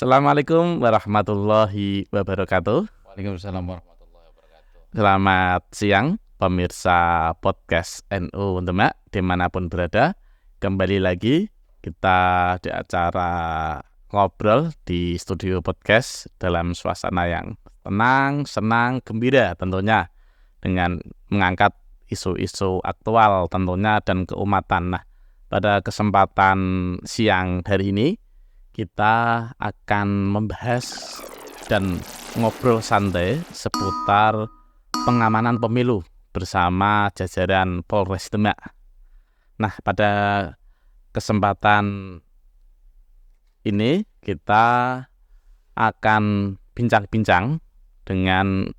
Assalamualaikum warahmatullahi wabarakatuh. Waalaikumsalam warahmatullahi wabarakatuh. Selamat siang pemirsa podcast NU Demak dimanapun berada. Kembali lagi kita di acara ngobrol di studio podcast dalam suasana yang tenang, senang, gembira tentunya, dengan mengangkat isu-isu aktual tentunya dan keumatan. Nah, pada kesempatan siang hari ini kita akan membahas dan ngobrol santai seputar pengamanan pemilu bersama jajaran Polres Demak. Nah, pada kesempatan ini kita akan bincang-bincang dengan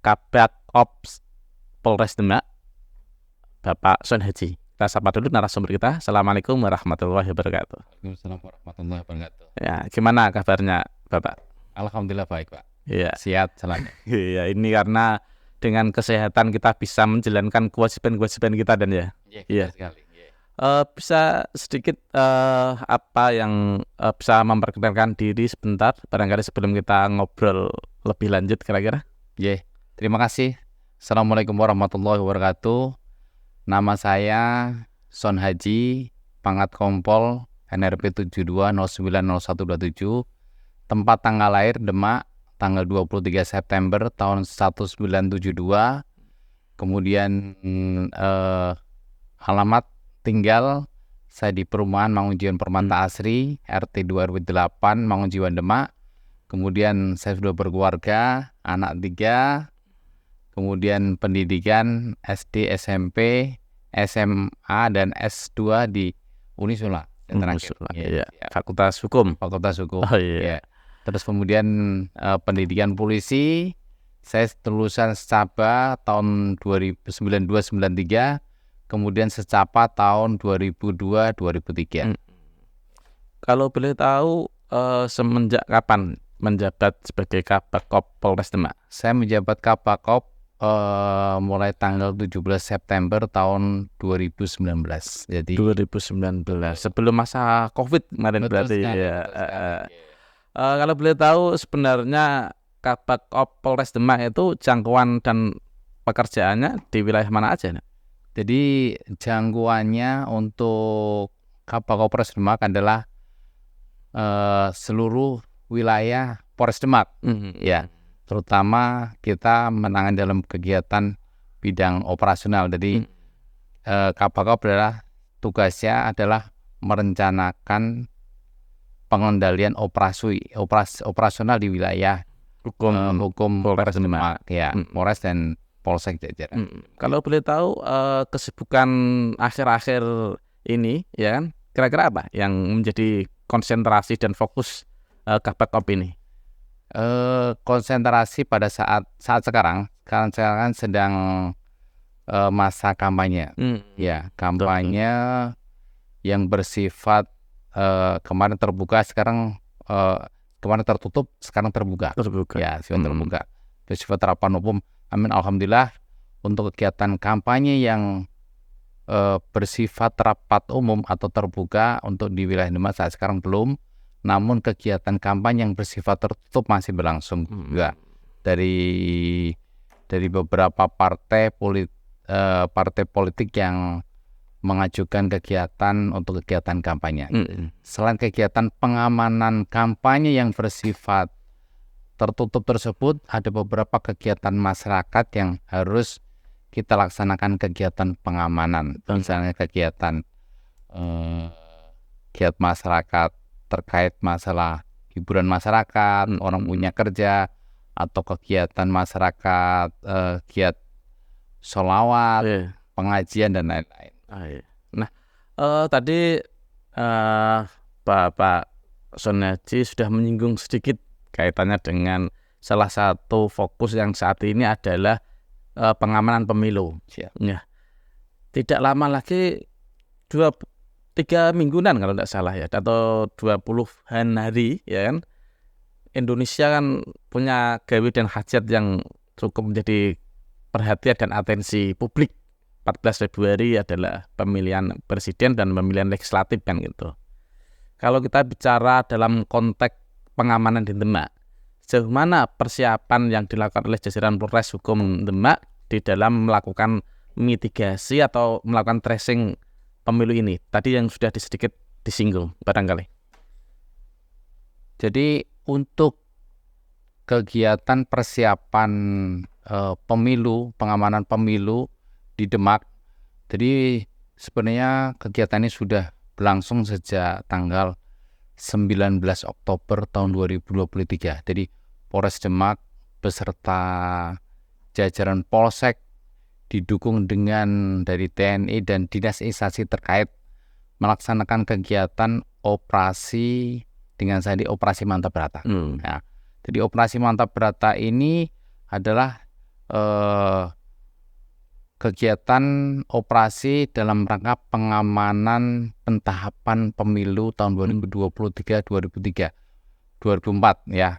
Kabak Ops Polres Demak, Bapak Son Haji. Kita sapa dulu narasumber kita. Assalamualaikum warahmatullahi wabarakatuh. Waalaikumsalam warahmatullahi wabarakatuh. Ya, gimana kabarnya Bapak? Alhamdulillah baik, Pak. Iya. Sehat selalu. Iya, ini karena dengan kesehatan kita bisa menjalankan kewajiban-kewajiban kita dan ya. Iya. Sekali. Bisa sedikit apa yang bisa memperkenalkan diri sebentar barangkali sebelum kita ngobrol lebih lanjut kira-kira. Terima kasih. Assalamualaikum warahmatullahi wabarakatuh. Nama saya Son Haji, pangkat Kompol NRP 72090127. Tempat tanggal lahir Demak tanggal 23 September tahun 1972. Kemudian alamat tinggal saya di perumahan Mangunjiwan Permata Asri, RT 2 RW 8 Mangunjiwan Demak. Kemudian saya sudah berkeluarga, anak 3. Kemudian pendidikan SD, SMP, SMA dan S2 di Unisula. Iya. Fakultas Hukum. Fakultas Hukum. Oh iya. Terus kemudian pendidikan polisi, saya lulusan Secapa tahun 2092-93, kemudian Secapa tahun 2002-2003. Kalau boleh tahu semenjak kapan menjabat sebagai Kabak-Op Polres Demak? Saya menjabat Kabak-Op mulai tanggal 17 September tahun 2019. Jadi 2019 sebelum masa Covid kemarin. Betul berarti sekali, ya. betul sekali. Kalau boleh tahu sebenarnya Kabak-Op Polres Demak itu jangkauan dan pekerjaannya di wilayah mana aja? Jadi jangkauannya untuk Kabak-Op Polres Demak adalah seluruh wilayah Polres Demak. Ya, terutama kita menangani dalam kegiatan bidang operasional. Jadi Kabak-Op adalah tugasnya adalah merencanakan pengendalian operasional di wilayah hukum Polres Demak, ya, Polres dan Polsek jajaran. Kalau boleh tahu kesibukan akhir-akhir ini, ya kan, kira-kira apa yang menjadi konsentrasi dan fokus Kabak-Op ini? Konsentrasi pada saat sekarang sedang masa kampanye. Ya, kampanye yang bersifat kemarin terbuka, sekarang kemarin tertutup, sekarang terbuka. Ya, terbuka. Bersifat rapat umum. Amin, alhamdulillah. Untuk kegiatan kampanye yang bersifat rapat umum atau terbuka untuk di wilayah Demak saat sekarang belum. Namun kegiatan kampanye yang bersifat tertutup masih berlangsung juga dari beberapa partai politik yang mengajukan kegiatan untuk kegiatan kampanye. Selain kegiatan pengamanan kampanye yang bersifat tertutup tersebut, ada beberapa kegiatan masyarakat yang harus kita laksanakan kegiatan pengamanan. Misalnya kegiatan masyarakat terkait masalah hiburan masyarakat, orang punya kerja, atau kegiatan masyarakat giat sholawat, pengajian dan lain-lain. Nah, tadi Bapak Son Haji sudah menyinggung sedikit kaitannya dengan salah satu fokus yang saat ini adalah pengamanan pemilu. Ya. Tidak lama lagi 2-3 mingguan kalau tidak salah ya, atau 20-an hari, ya kan, Indonesia kan punya gawe dan hajat yang cukup menjadi perhatian dan atensi publik. 14 Februari adalah pemilihan presiden dan pemilihan legislatif kan gitu. Kalau kita bicara dalam konteks pengamanan di Demak. Sejauh mana persiapan yang dilakukan oleh jajaran Polres Hukum Demak di dalam melakukan mitigasi atau melakukan tracing pemilu ini? Tadi yang sudah sedikit disinggung barangkali. Jadi untuk kegiatan persiapan pemilu, pengamanan pemilu di Demak, jadi sebenarnya kegiatan ini sudah berlangsung sejak tanggal 19 Oktober tahun 2023. Jadi Polres Demak beserta jajaran Polsek didukung dengan dari TNI dan dinas instansi terkait melaksanakan kegiatan operasi dengan sandi operasi Mantap Berata. Nah, jadi operasi Mantap Berata ini adalah kegiatan operasi dalam rangka pengamanan pentahapan pemilu tahun 2023-2004 ya.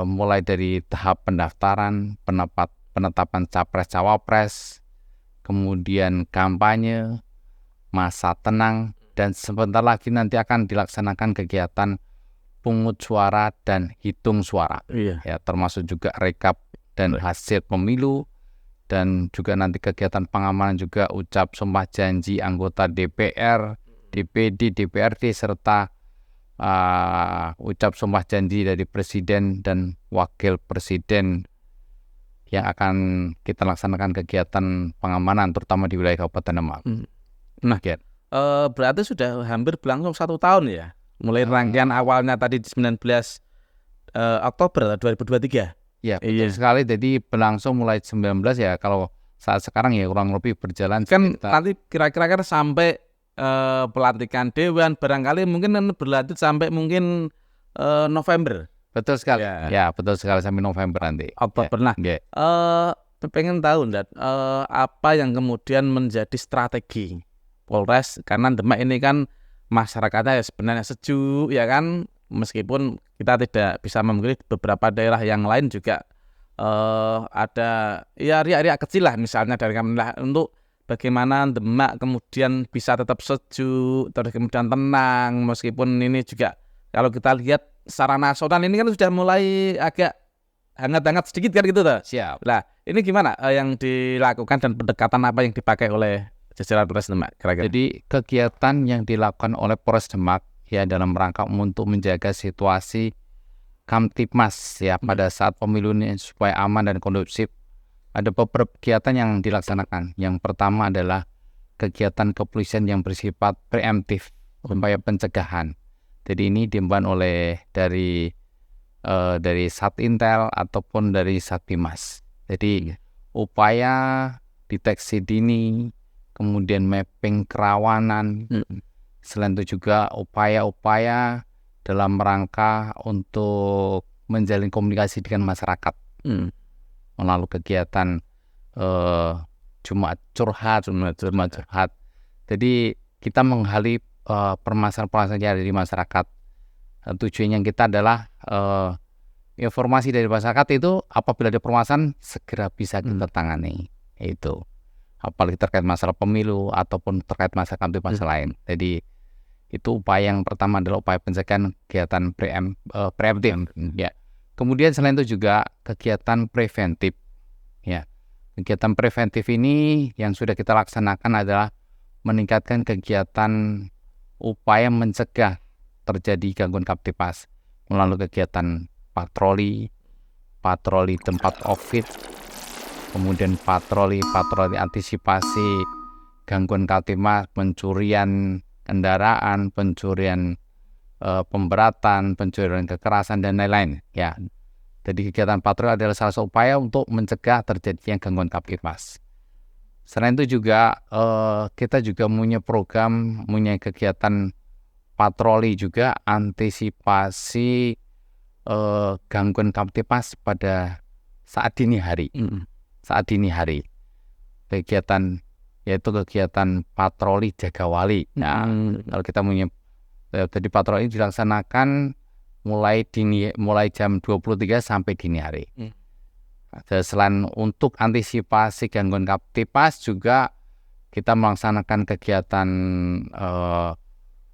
Mulai dari tahap pendaftaran, penetapan capres-cawapres, kemudian kampanye, masa tenang, dan sebentar lagi nanti akan dilaksanakan kegiatan pungut suara dan hitung suara. Ya, termasuk juga rekap dan hasil pemilu, dan juga nanti kegiatan pengamanan juga ucap sumpah janji anggota DPR, DPD, DPRD, serta ucap sumpah janji dari Presiden dan Wakil Presiden yang akan kita laksanakan kegiatan pengamanan terutama di wilayah Kabupaten Demak. Nah, berarti sudah hampir berlangsung 1 tahun ya? Mulai rangkaian awalnya tadi 19 Oktober 2023. Ya, betul sekali. Jadi berlangsung mulai 19 ya, kalau saat sekarang ya kurang lebih berjalan kan nanti kira-kira sampai pelantikan dewan barangkali mungkin berlanjut sampai mungkin November. Betul sekali. Ya, betul sekali sampai November nanti. Oktober. Nah, pengen tahu apa yang kemudian menjadi strategi Polres, karena Demak ini kan masyarakatnya ya sebenarnya sejuk ya kan, meskipun kita tidak bisa memungkiri beberapa daerah yang lain juga ada ya riak-riak kecil lah misalnya dari kami untuk bagaimana Demak kemudian bisa tetap sejuk, terus kemudian tenang, meskipun ini juga kalau kita lihat secara nasional ini kan sudah mulai agak hangat-hangat sedikit kan gitu tuh. Siap. Nah, ini gimana yang dilakukan dan pendekatan apa yang dipakai oleh jajaran Polres Demak kira-kira? Jadi kegiatan yang dilakukan oleh Polres Demak ya dalam rangka untuk menjaga situasi Kamtipmas ya pada saat pemilu ini supaya aman dan kondusif. Ada beberapa kegiatan yang dilaksanakan. Yang pertama adalah kegiatan kepolisian yang bersifat preemptif, upaya pencegahan. Jadi ini diemban oleh dari Satintel ataupun dari Satpimas. Jadi upaya deteksi dini, kemudian mapping kerawanan, selain itu juga upaya-upaya dalam rangka untuk menjalin komunikasi dengan masyarakat. Melalui kegiatan Jumat curhat. Jadi kita menggali permasalahan-permasalahan yang ada di masyarakat. Tujuannya kita adalah informasi dari masyarakat itu apabila ada permasalahan segera bisa kita tangani. Itu apalagi terkait masalah pemilu ataupun terkait masalah lain. Jadi itu upaya yang pertama adalah upaya pencegahan kegiatan preemptif. Ya. Kemudian selain itu juga kegiatan preventif. Ya. Kegiatan preventif ini yang sudah kita laksanakan adalah meningkatkan kegiatan upaya mencegah terjadi gangguan Kamtipmas melalui kegiatan patroli tempat off-fit, kemudian patroli antisipasi gangguan Kamtipmas, pencurian kendaraan, pencurian pemberatan, pencurian kekerasan dan lain-lain. Ya, jadi kegiatan patroli adalah salah satu upaya untuk mencegah terjadinya gangguan Kamtipmas. Selain itu juga kita juga punya program, punya kegiatan patroli juga antisipasi gangguan Kamtipmas pada saat dini hari. Saat dini hari. Kegiatan yaitu kegiatan patroli jaga wali. Nah, kalau kita punya jadi patroli ini dilaksanakan mulai jam 23 sampai dini hari. Selain untuk antisipasi gangguan Kamtipmas juga kita melaksanakan kegiatan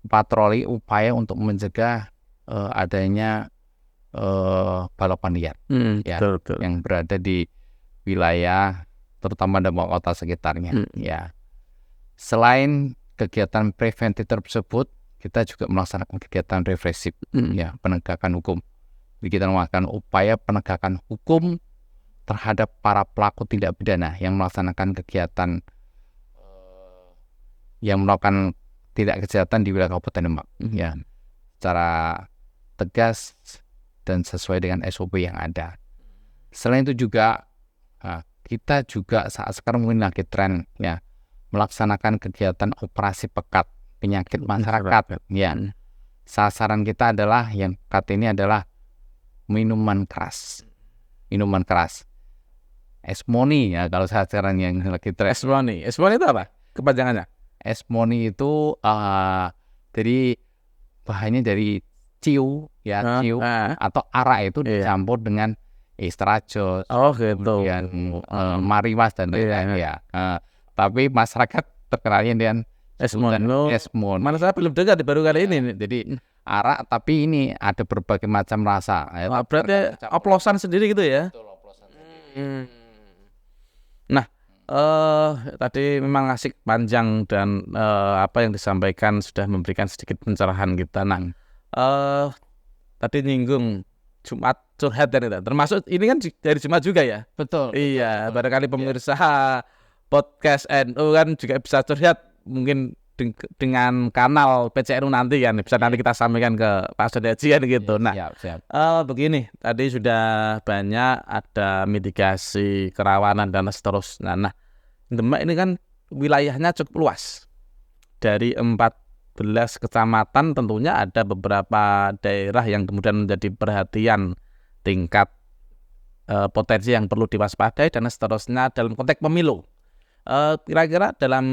patroli upaya untuk mencegah adanya balapan liar ya, betul. yang berada di wilayah terutama Demak kota sekitarnya ya. Selain kegiatan preventif tersebut, kita juga melaksanakan kegiatan represif ya, penegakan hukum. Jadi kita melakukan upaya penegakan hukum terhadap para pelaku tindak pidana yang melaksanakan kegiatan yang melakukan tindak kejahatan di wilayah Kabupaten Demak ya, secara tegas dan sesuai dengan SOP yang ada. Selain itu juga kita juga saat sekarang mungkin lagi tren ya, melaksanakan kegiatan operasi pekat penyakit masyarakat ya. Sasaran kita adalah yang pekat ini adalah minuman keras, esmoni ya kalau sasaran yang lagi tren. Esmoni itu apa kepanjangannya? Esmoni itu jadi bahannya dari ciu ya, ciu atau arak itu dicampur dengan estradiol, kemudian mariwas dan lain-lain ya. Tapi masyarakat terkenalnya dengan esmon. Mana saya belum dengar baru kali ini. Jadi arak tapi ini ada berbagai macam rasa. Berarti oplosan sendiri gitu ya? Betul, oplosan sendiri. Nah, tadi memang asik panjang dan apa yang disampaikan sudah memberikan sedikit pencerahan kita. Nah, tadi nyinggung Jumat curhat dan itu, termasuk ini kan dari Jumat juga ya? Betul. Iya, barangkali pemirsa podcast NU kan juga bisa curhat mungkin dengan kanal PCNU nanti kan, bisa nanti kita sampaikan ke Pak Sudaji kan gitu. Nah, siap. Begini, tadi sudah banyak ada mitigasi kerawanan dan seterusnya. Nah, Demak ini kan wilayahnya cukup luas. Dari 14 kecamatan tentunya ada beberapa daerah yang kemudian menjadi perhatian tingkat potensi yang perlu diwaspadai dan seterusnya dalam konteks pemilu. Kira-kira dalam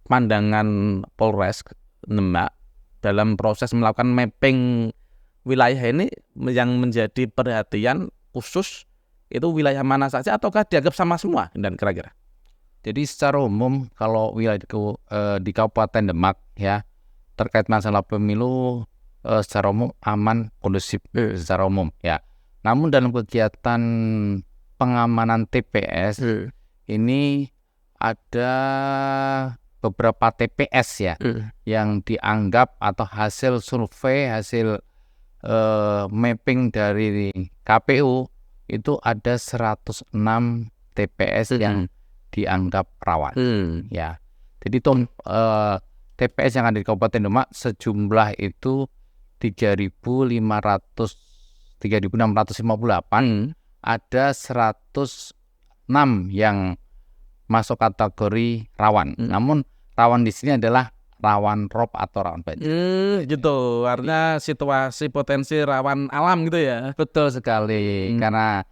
pandangan Polres Demak dalam proses melakukan mapping wilayah ini yang menjadi perhatian khusus itu wilayah mana saja ataukah dianggap sama semua dan kira-kira? Jadi secara umum kalau wilayah di Kabupaten Demak ya terkait masalah pemilu secara umum aman, kondusif secara umum ya. Namun dalam kegiatan pengamanan TPS ini ada beberapa TPS ya yang dianggap atau hasil survei, hasil mapping dari KPU itu ada 106 TPS yang dianggap rawan ya. Jadi TPS yang ada di Kabupaten Demak sejumlah itu 3.658, ada 106 yang masuk kategori rawan. Namun rawan di sini adalah rawan rob atau rawan banjir. Gitu. Artinya situasi potensi rawan alam gitu ya. Betul sekali. Karena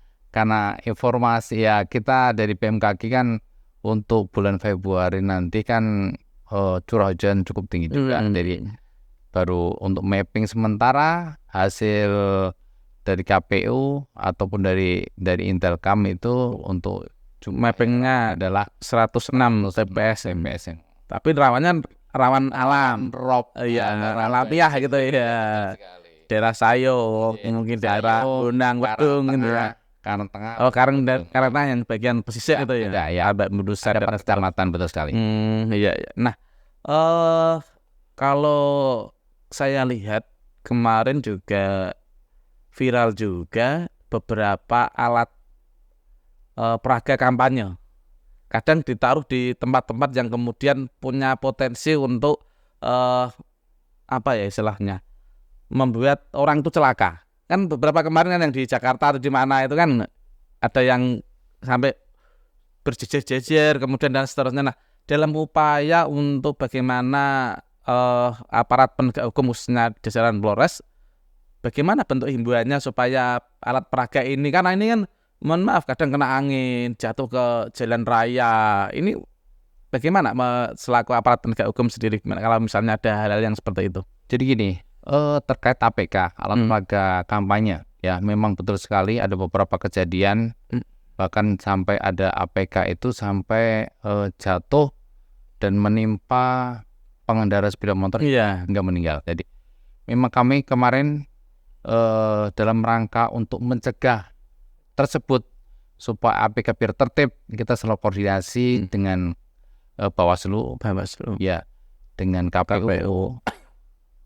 informasi ya kita dari BMKG kan untuk bulan Februari nanti kan curah hujan cukup tinggi juga. Jadi baru untuk mapping sementara hasil dari KPU ataupun dari Intelkam itu untuk mappingnya adalah 106 TPS. Tapi rawannya rawan alam, rob, alamiah gitu ya. Daerah Sayo, mungkin daerah Gunung, Wedung gitu ya. Karang Tengah. Karena yang bagian pesisir itu ya. Ya, ada kecamatan betul sekali. Iya. Nah, kalau saya lihat kemarin juga viral juga beberapa alat peraga kampanye. Kadang ditaruh di tempat-tempat yang kemudian punya potensi untuk istilahnya membuat orang itu celaka. Kan beberapa kemarin kan yang di Jakarta atau di mana itu kan ada yang sampai berjejer-jejer kemudian dan seterusnya. Nah, dalam upaya untuk bagaimana aparat penegak hukum khususnya jajaran Polres, bagaimana bentuk himbauannya supaya alat peraga ini, karena ini kan mohon maaf kadang kena angin, jatuh ke jalan raya. Ini bagaimana selaku aparat penegak hukum sendiri kalau misalnya ada hal-hal yang seperti itu? Jadi gini, terkait APK, alat peraga kampanye, ya memang betul sekali ada beberapa kejadian, bahkan sampai ada APK itu sampai jatuh dan menimpa pengendara sepeda motor hingga meninggal. Jadi memang kami kemarin dalam rangka untuk mencegah tersebut supaya APK biar tertib, kita selalu koordinasi dengan Bawaslu, ya, dengan KPU,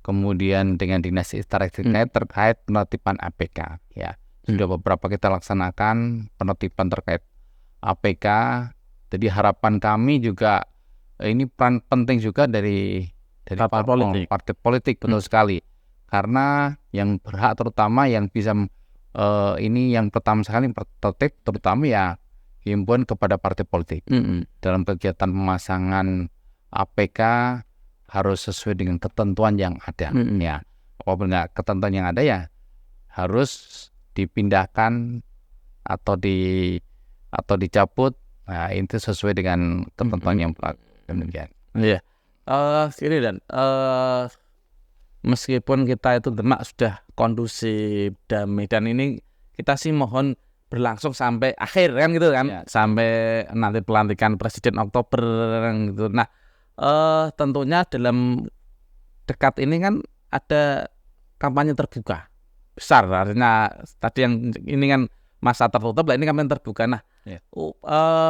kemudian dengan dinas terkait penertiban APK. Ya, sudah beberapa kita laksanakan penertiban terkait APK. Jadi harapan kami juga ini peran penting juga dari partai politik, betul sekali. Karena yang berhak terutama yang bisa ini yang pertama sekali tertib terutama ya himbauan kepada partai politik dalam kegiatan pemasangan APK harus sesuai dengan ketentuan yang ada. Ya, apabila nggak ketentuan yang ada ya harus dipindahkan atau dicabut. Nah, itu sesuai dengan ketentuan yang berlaku. Demikian. Iya. Ini dan meskipun kita itu Demak sudah kondusif, damai, dan ini kita sih mohon berlangsung sampai akhir kan gitu kan, ya, sampai nanti pelantikan Presiden Oktober gitu. Nah, tentunya dalam dekat ini kan ada kampanye terbuka besar, artinya tadi yang ini kan masa tertutup, lah ini kampanye terbuka. Nah,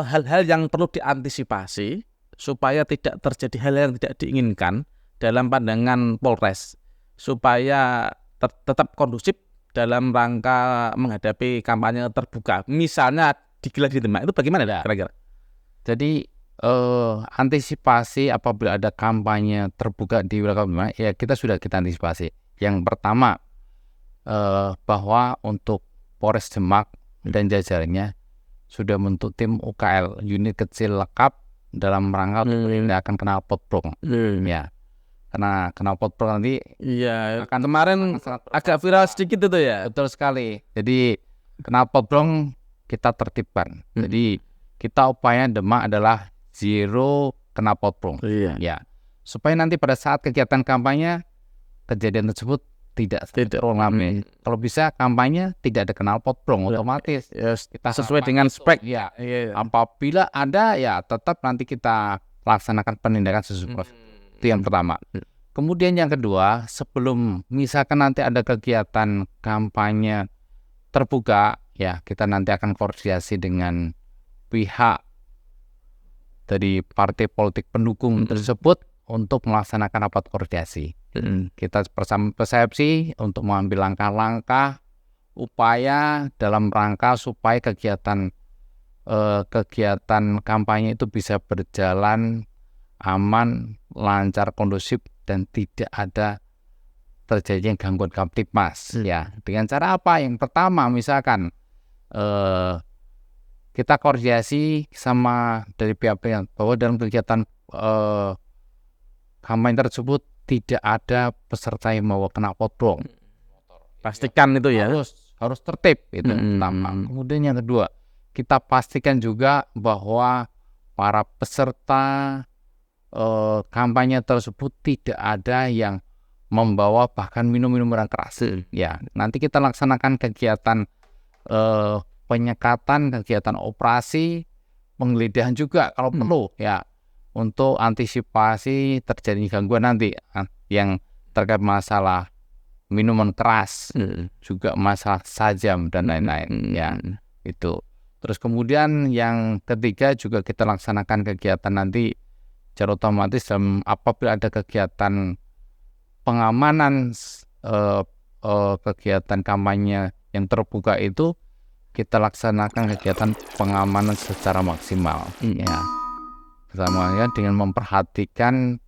hal-hal yang perlu diantisipasi supaya tidak terjadi hal yang tidak diinginkan dalam pandangan Polres, supaya tetap kondusif dalam rangka menghadapi kampanye terbuka, misalnya digelar di Demak, itu bagaimana kira-kira? Jadi antisipasi apabila ada kampanye terbuka di wilayah Demak, ya kita antisipasi. Yang pertama bahwa untuk Polres Demak dan jajarannya sudah membentuk tim UKL, unit kecil lengkap dalam rangka untuk menindakan knalpotbrong. Ya, karena knalpotbrong nanti akan kemarin agak viral sedikit itu ya. Betul sekali. Jadi knalpotbrong kita tertibkan. Jadi kita upaya Demak adalah zero knalpotbrong. Ya, supaya nanti pada saat kegiatan kampanye kejadian tersebut tidak terulang lagi. Kalau bisa kampanye tidak ada knalpotbrong, otomatis kita sesuai dengan spek. Ya, apabila ada ya tetap nanti kita laksanakan penindakan sesuai. Itu yang pertama. Kemudian yang kedua, sebelum misalkan nanti ada kegiatan kampanye terbuka, ya kita nanti akan koordinasi dengan pihak dari partai politik pendukung tersebut untuk melaksanakan rapat koordinasi. Kita bersama persepsi untuk mengambil langkah-langkah upaya dalam rangka supaya kegiatan kampanye itu bisa berjalan aman, lancar, kondusif, dan tidak ada terjadinya gangguan Kamtibmas. Ya, dengan cara apa? Yang pertama, misalkan kita koordinasi sama dari pihak-pihak bahwa dalam kegiatan kampanye tersebut tidak ada peserta yang membawa knalpotbrong. Pastikan itu ya. Harus tertib, itu yang pertama. Kemudian yang kedua, kita pastikan juga bahwa para peserta kampanye tersebut tidak ada yang membawa bahkan minum-minuman keras. Ya, nanti kita laksanakan kegiatan penyekatan, kegiatan operasi, penggeledahan juga kalau perlu ya, untuk antisipasi terjadinya gangguan nanti yang terkait masalah minuman keras, juga masalah sajam dan lain-lain. Ya, itu. Terus kemudian yang ketiga juga kita laksanakan kegiatan nanti secara otomatis dalam apabila ada kegiatan pengamanan kegiatan kampanye yang terbuka itu kita laksanakan kegiatan pengamanan secara maksimal. Ya. Bersama dengan memperhatikan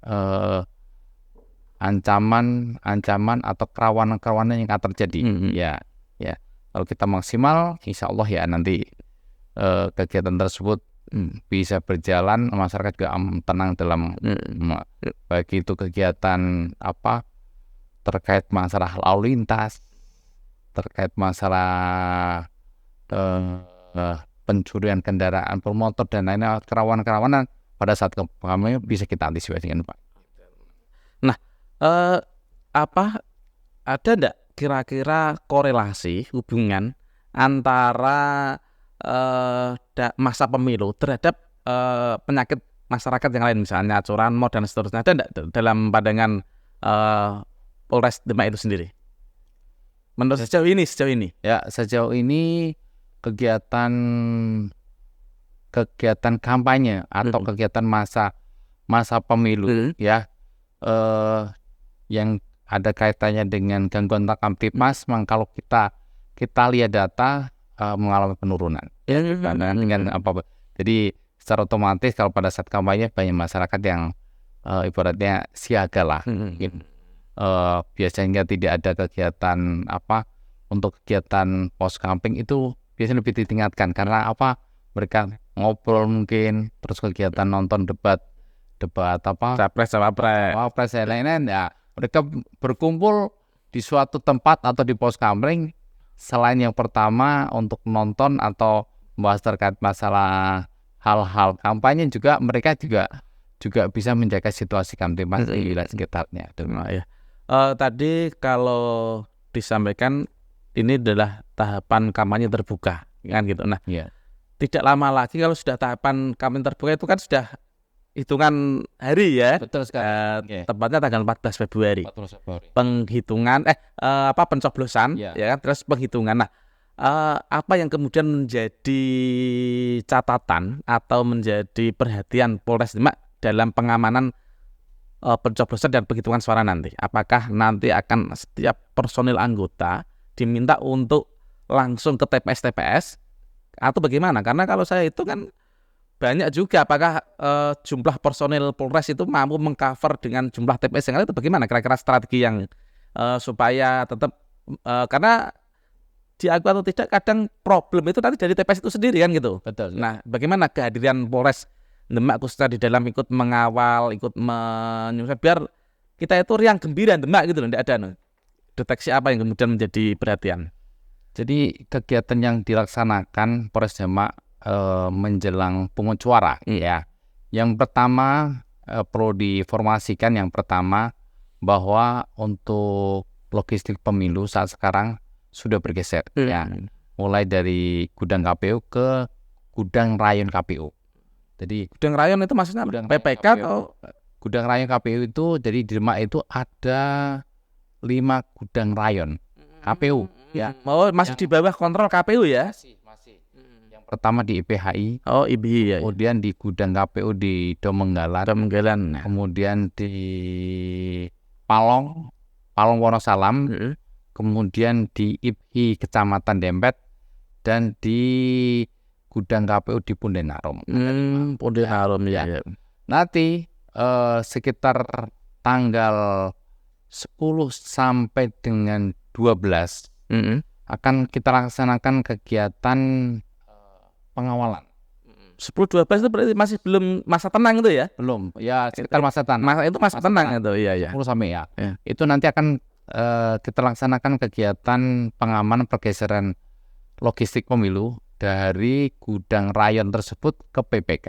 ancaman atau kerawanan yang akan terjadi. Ya. Kalau kita maksimal, insya Allah ya nanti kegiatan tersebut bisa berjalan, masyarakat juga tenang dalam baik itu kegiatan terkait masalah lalu lintas, terkait masalah pencurian kendaraan bermotor dan lainnya, kerawanan pada saat kampanye bisa kita antisipasi dengan Pak. Nah, ada enggak kira-kira korelasi hubungan antara masa pemilu terhadap penyakit masyarakat yang lain, misalnya curanmor dan seterusnya? Ada enggak dalam pandangan Polres Demak itu sendiri? Menurut sejauh ini? Ya, sejauh ini kegiatan kampanye atau kegiatan masa pemilu ya yang ada kaitannya dengan gangguan Kamtipmas, memang kalau kita lihat data mengalami penurunan. Karena dengan apa? Jadi secara otomatis kalau pada saat kampanye banyak masyarakat yang ibaratnya siaga lah. Biasanya tidak ada kegiatan untuk kegiatan pos camping itu biasanya lebih ditingkatkan karena mereka ngobrol mungkin, terus kegiatan nonton debat capres dan lain-lain ya, mereka berkumpul di suatu tempat atau di pos camping selain yang pertama untuk nonton atau membahas terkait masalah hal-hal kampanye, juga mereka juga bisa menjaga situasi Kamtipmas di wilayah sekitarnya. Ya. Tadi kalau disampaikan ini adalah tahapan kampanye terbuka kan gitu. Nah, tidak lama lagi kalau sudah tahapan kampanye terbuka itu kan sudah hitungan hari ya. Betul sekali. Tepatnya tanggal 14 Februari. Penghitungan pencoblosan ya kan, terus penghitungan. Nah, apa yang kemudian menjadi catatan atau menjadi perhatian Polres Demak dalam pengamanan pencoblosan dan penghitungan suara nanti? Apakah nanti akan setiap personil anggota diminta untuk langsung ke TPS atau bagaimana? Karena kalau saya itu kan banyak juga, apakah jumlah personil Polres itu mampu mengcover dengan jumlah TPS yang ada, itu bagaimana kira-kira strategi yang supaya tetap karena diakui atau tidak kadang problem itu nanti dari TPS itu sendiri kan gitu. Betul. Nah, bagaimana kehadiran Polres Demak khususnya di dalam ikut mengawal, ikut menyusun biar kita itu riang gembira Demak gitu loh, tidak ada deteksi apa yang kemudian menjadi perhatian. Jadi kegiatan yang dilaksanakan Polres Demak menjelang pemungutan suara ya. Yang pertama perlu diinformasikan bahwa untuk logistik pemilu saat sekarang sudah bergeser ya. Mulai dari gudang KPU ke gudang rayon KPU. Jadi gudang rayon itu maksudnya PPK atau gudang rayon KPU itu, jadi di Demak itu ada 5 gudang rayon KPU ya. Masih di bawah kontrol KPU ya? Masih. Yang pertama di IPHI. IPHI ya. Kemudian di gudang KPU di Domenggalan. Kemudian di Palong Wonosalam. Kemudian di IPHI Kecamatan Dempet, dan di gudang KPU di Punden Harum. Punden Harum ya. Nanti sekitar tanggal 10 sampai dengan 12 akan kita laksanakan kegiatan pengawalan. 10-12 itu berarti masih belum masa tenang itu ya? Belum, ya sekitar masa tenang. Masa tenang itu, iya. 10 sampai ya. Itu nanti akan kita laksanakan kegiatan pengamanan pergeseran logistik pemilu dari gudang rayon tersebut ke PPK.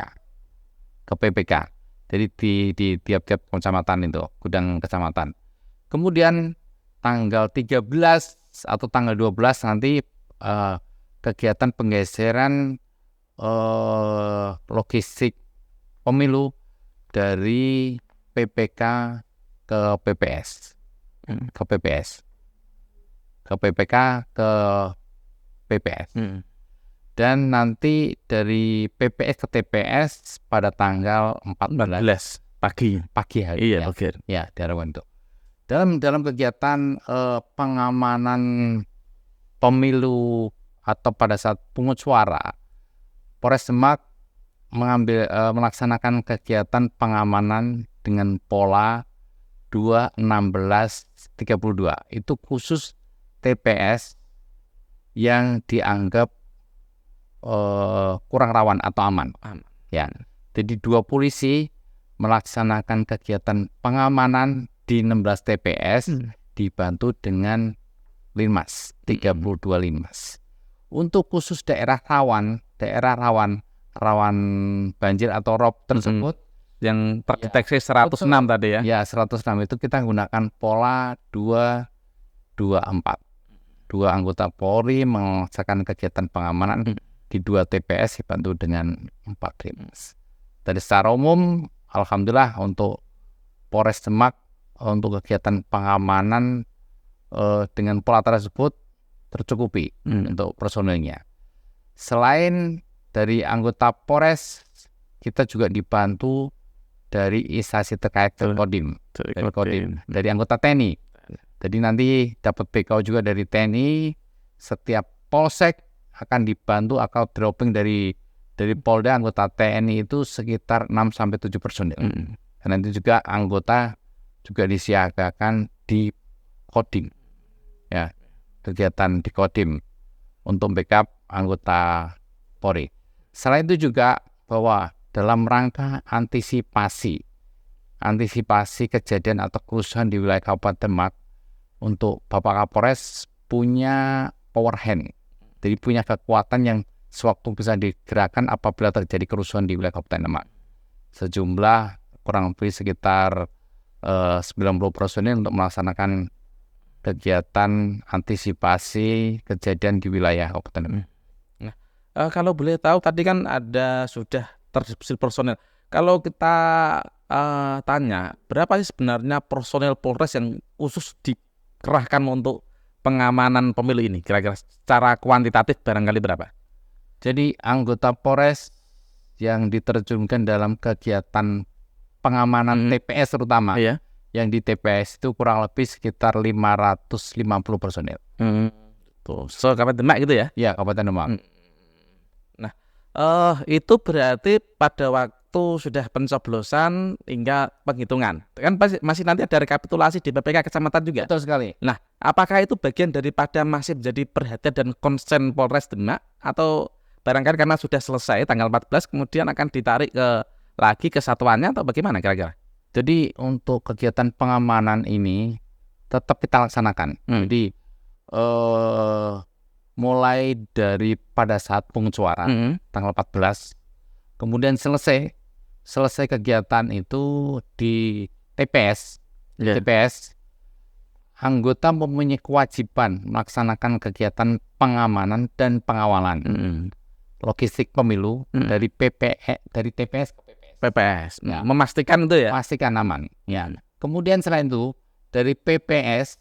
Jadi di tiap-tiap kecamatan itu, gudang kecamatan. Kemudian tanggal 13 atau tanggal 12 nanti kegiatan penggeseran logistik pemilu dari PPK ke PPS. Ke PPK ke PPS. Dan nanti dari PPS ke TPS pada tanggal 14 pagi hari. Iya, oke. Ya, diharapkan itu. Dalam kegiatan pengamanan pemilu atau pada saat pemungutan suara, Polres Demak melaksanakan kegiatan pengamanan dengan pola 2-16-32. Itu khusus TPS yang dianggap kurang rawan atau aman. Ya. Jadi 2 polisi melaksanakan kegiatan pengamanan di 16 TPS dibantu dengan Linmas, 32 Linmas. Untuk khusus daerah rawan banjir atau rob tersebut yang terdeteksi 106 tadi ya. Ya, 106 itu kita gunakan pola 2-2-4. 2 anggota Polri melaksanakan kegiatan pengamanan di 2 TPS dibantu dengan 4 Linmas. Dari secara umum alhamdulillah untuk Polres Demak untuk kegiatan pengamanan dengan pola tersebut tercukupi untuk personilnya. Selain dari anggota Polres, kita juga dibantu dari instansi terkait Kodim, dari anggota TNI. Jadi nanti dapat BKO juga dari TNI. Setiap polsek akan dibantu atau dropping dari Polda anggota TNI itu sekitar 6-7 personil. Dan nanti juga anggota juga disiagakan di Kodim. Ya, kegiatan di Kodim untuk backup anggota Polri. Selain itu juga bahwa dalam rangka antisipasi kejadian atau kerusuhan di wilayah Kabupaten Demak, untuk Bapak Kapolres punya power hand. Jadi punya kekuatan yang sewaktu bisa digerakkan apabila terjadi kerusuhan di wilayah Kabupaten Demak. Sejumlah kurang lebih sekitar 90 personil untuk melaksanakan kegiatan antisipasi kejadian di wilayah Kabupaten Demak. Nah, kalau boleh tahu tadi kan ada sudah terdistribusi personil. Kalau kita tanya, berapa sih sebenarnya personil Polres yang khusus dikerahkan untuk pengamanan pemilu ini? Kira-kira secara kuantitatif barangkali berapa? Jadi anggota Polres yang diterjunkan dalam kegiatan pengamanan TPS terutama, yang di TPS itu kurang lebih sekitar 550 personil. Tuh, Kabupaten Demak gitu ya? Ya, Kabupaten Demak. Nah, itu berarti pada waktu sudah pencoblosan hingga penghitungan, kan masih nanti ada rekapitulasi di PPK kecamatan juga. Betul sekali. Nah, apakah itu bagian daripada masih menjadi perhatian dan konsen Polres Demak, atau barangkali karena sudah selesai tanggal 14 kemudian akan ditarik lagi ke satuannya, atau bagaimana kira-kira? Jadi untuk kegiatan pengamanan ini tetap kita laksanakan. Jadi mulai dari pada saat pengucuran tanggal 14, kemudian selesai kegiatan itu di TPS. TPS, anggota mempunyai kewajiban melaksanakan kegiatan pengamanan dan pengawalan logistik pemilu dari TPS ke PPS. Ya. Memastikan itu ya? Memastikan aman. Ya. Kemudian selain itu dari PPS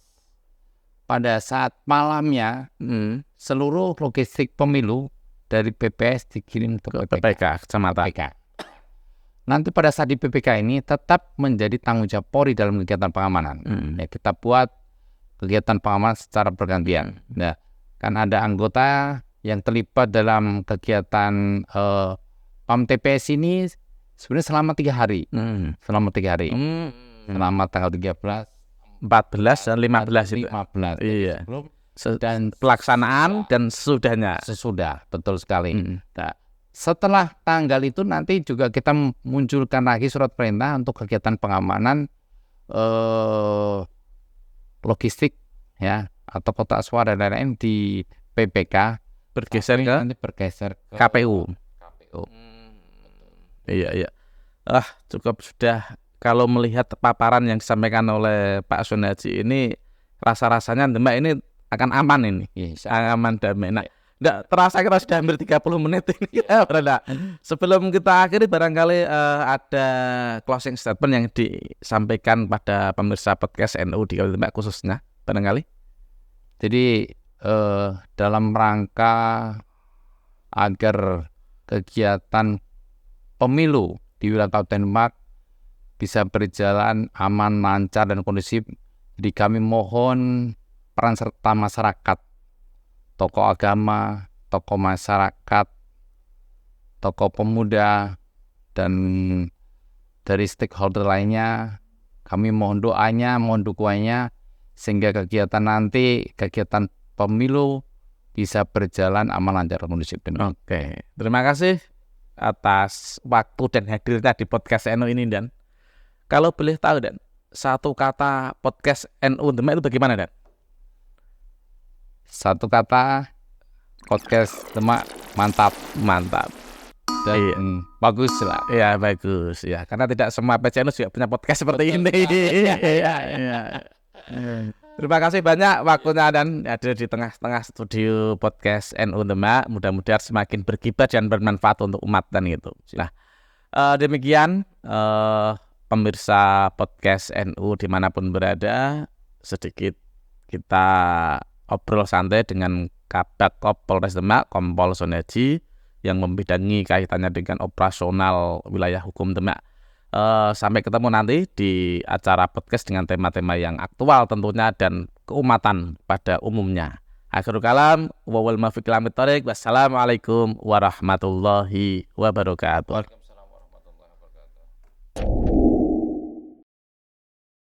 pada saat malamnya seluruh logistik pemilu dari PPS dikirim ke PPK kecamatan. Nanti pada saat di PPK ini tetap menjadi tanggung jawab Polri dalam kegiatan pengamanan. Ya, kita buat kegiatan pengamanan secara bergantian. Nah, kan ada anggota yang terlibat dalam kegiatan PAM TPS ini sebenarnya selama 3 hari. Selama 3 hari. Selama tanggal 13, 14 dan 15 itu. 15. Iya. Dan pelaksanaan dan sesudahnya. Sesudah, betul sekali. Nah, setelah tanggal itu nanti juga kita munculkan lagi surat perintah untuk kegiatan pengamanan logistik ya atau kotak suara dan lain-lain di PPK, bergeser ke KPU. Iya. Cukup sudah. Kalau melihat paparan yang disampaikan oleh Pak Sunarji ini, rasa-rasanya Demak ini akan aman ini. Aman damai. Nah, nggak terasa kita sudah hampir 30 menit ini. Ya, sebelum kita akhiri barangkali ada closing statement yang disampaikan pada pemirsa podcast NU di Kabupaten Demak khususnya barangkali. Jadi dalam rangka agar kegiatan pemilu di wilayah Kabupaten Demak bisa berjalan aman, lancar, dan kondusif, jadi kami mohon peran serta masyarakat, tokoh agama, tokoh masyarakat, tokoh pemuda, dan dari stakeholder lainnya. Kami mohon doanya, mohon dukungannya, sehingga kegiatan pemilu bisa berjalan aman, lancar, dan kondusif. Oke, terima kasih atas waktu dan hadirnya di podcast NU ini, Dan. Kalau boleh tahu, Dan, satu kata podcast NU Demak itu bagaimana, Dan? Satu kata, podcast Demak mantap. Dan bagus lah. Iya, bagus. Ya, karena tidak semua PCNU juga punya podcast seperti ini. Iya. Terima kasih banyak waktunya, Dan, hadir di tengah-tengah studio podcast NU Demak. Mudah-mudahan semakin berkibar dan bermanfaat untuk umat dan gitu. Nah, demikian pemirsa podcast NU dimanapun berada, sedikit kita obrol santai dengan Kabak Polres Demak, Kompol Soneji, yang membidangi kaitannya dengan operasional wilayah hukum Demak. Sampai ketemu nanti di acara podcast dengan tema-tema yang aktual tentunya dan keumatan pada umumnya. Akhirul kalam, wawal muwaffiq ila aqwamit thoriq. Wassalamualaikum warahmatullahi wabarakatuh. Waalaikumsalam warahmatullahi wabarakatuh.